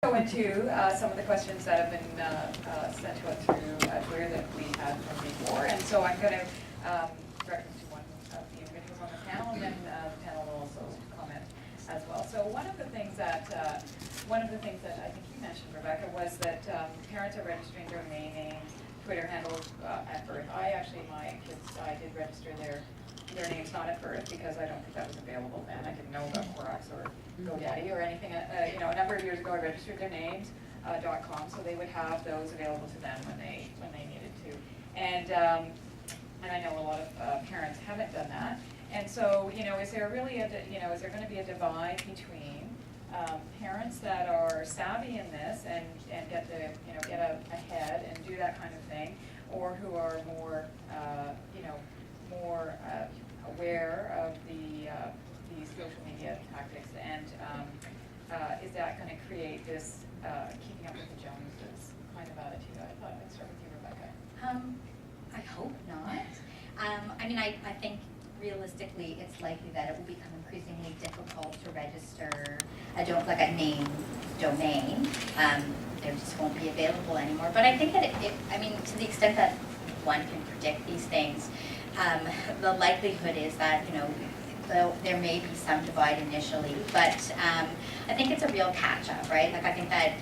Go into some of the questions that have been sent to us through Twitter that we had from before, and so I'm going to direct them to one of the individuals on the panel, and then the panel will also comment as well. So one of the things that I think you mentioned, Rebecca, was that parents are registering their domain names, Twitter handles at birth. My kids, I did register their names not at birth because I don't think that was available then. I didn't know about Quorax or GoDaddy or anything. A number of years ago, I registered their names .com, so they would have those available to them when they needed to. And I know a lot of parents haven't done that. And so, is there really is there going to be a divide between parents that are savvy in this and get ahead and do that kind of thing, or who are more more aware of the social media tactics, and is that going to create this keeping up with the Joneses kind of attitude? I thought I'd start with you, Rebecca. I hope not. I think realistically it's likely that it will become increasingly difficult to register a name domain. There just won't be available anymore. But I think that to the extent that one can predict these things, the likelihood is that, there may be some divide initially, but I think it's a real catch-up, right? I think that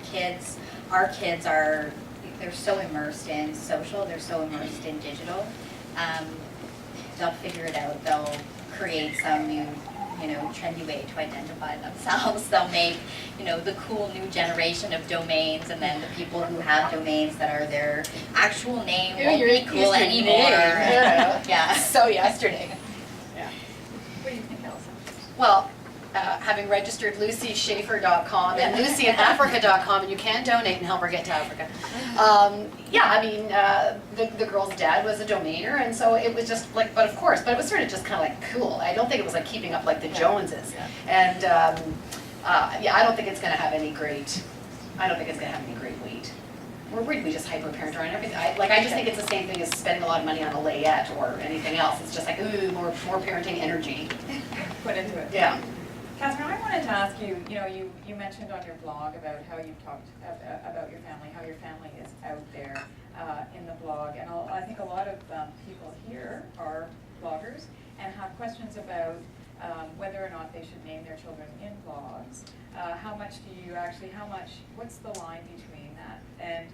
our kids they're so immersed in social, they're so immersed in digital, they'll figure it out, they'll create some new, trendy way to identify themselves. They'll make, the cool new generation of domains, and then the people who have domains that are their actual name won't be cool anymore. Yeah. So yesterday. Yeah. What do you think, Allison? Well, having registered lucyschaefer.com and lucyinafrica.com, and you can donate and help her get to Africa. The girl's dad was a domainer, and so it was just but it was sort of just kind of cool. I don't think it was keeping up like the Joneses. Yeah. And I don't think it's going to have any great weight. We just hyper-parent around everything. I just think it's the same thing as spending a lot of money on a layette or anything else. It's just ooh, more parenting energy. Put into it. Yeah. Catherine, I wanted to ask you, you mentioned on your blog about how you've talked about your family, how your family is out there in the blog. And I think a lot of people here are bloggers and have questions about whether or not they should name their children in blogs. What's the line between that? And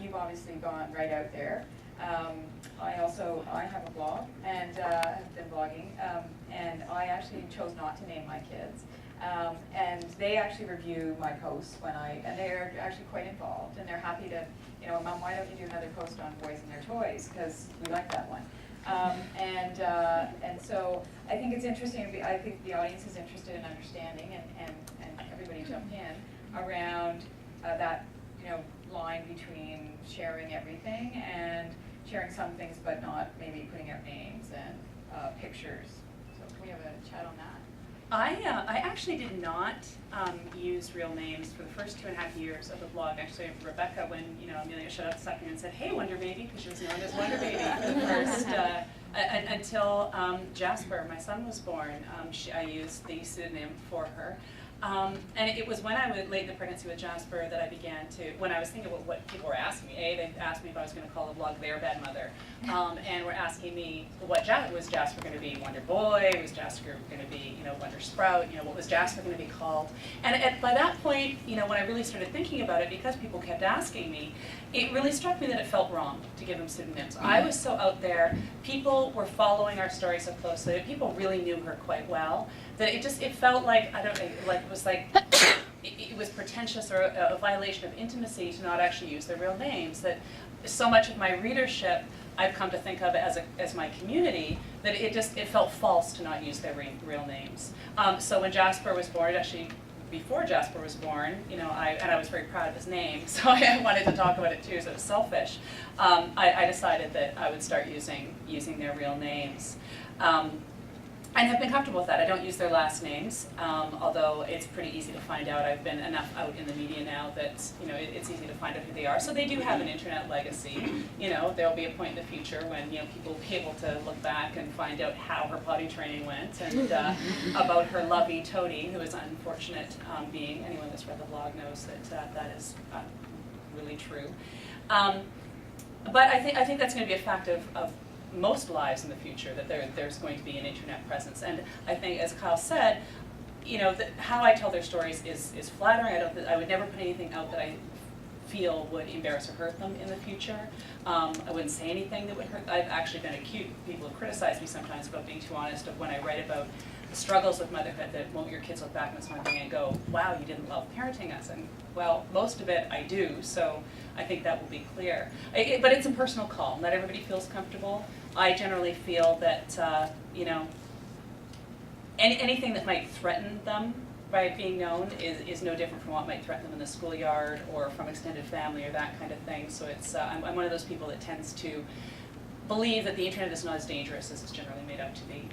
you've obviously gone right out there. I have a blog and have been blogging, and I actually chose not to name my kids. And they actually review my posts and they're actually quite involved, and they're happy to, Mom, why don't you do another post on boys and their toys, because we like that one. And so I think it's interesting. I think the audience is interested in understanding, and everybody jump in around that line between sharing everything and sharing some things, but not maybe putting out names and pictures. So can we have a chat on that? I actually did not use real names for the first 2.5 years of the blog. Actually, Rebecca, when Amelia showed up second and said, "Hey, Wonder Baby," because she was known as Wonder Baby for the first until Jasper, my son, was born. I used the pseudonym for her. And it was when I was late in the pregnancy with Jasper that I began when I was thinking about what people were asking me. They asked me if I was going to call the blog Their Bad Mother. And were asking me, was Jasper going to be Wonder Boy? Was Jasper going to be, Wonder Sprout? What was Jasper going to be called? And by that point, when I really started thinking about it, because people kept asking me, it really struck me that it felt wrong to give them pseudonyms. I was so out there. People were following our story so closely. People really knew her quite well. That it felt like, it was pretentious or a violation of intimacy to not actually use their real names. That so much of my readership I've come to think of as my community, that it felt false to not use their real names. So when Jasper was born, actually before Jasper was born, I was very proud of his name, so I wanted to talk about it too, so it was selfish. I decided that I would start using their real names. and have been comfortable with that. I don't use their last names, although it's pretty easy to find out. I've been enough out in the media now that, you know, it's easy to find out who they are. So they do have an internet legacy. You know, there'll be a point in the future when, you know, people will be able to look back and find out how her potty training went and about her lovey Toady, who is an unfortunate being. Anyone that's read the blog knows that that is really true. But I think that's going to be a fact of most lives in the future, that there's going to be an internet presence. And I think, as Kyle said, you know, how I tell their stories is flattering. I would never put anything out that I feel would embarrass or hurt them in the future. I wouldn't say anything that would hurt. I've actually been accused, people have criticized me sometimes about being too honest of when I write about the struggles with motherhood, that won't your kids look back on this one thing and go, wow, you didn't love parenting us. And well, most of it I do, so I think that will be clear. But it's a personal call. Not everybody feels comfortable. I generally feel that, you know, anything that might threaten them by being known is no different from what might threaten them in the schoolyard or from extended family or that kind of thing. So it's, I'm one of those people that tends to believe that the internet is not as dangerous as it's generally made out to be.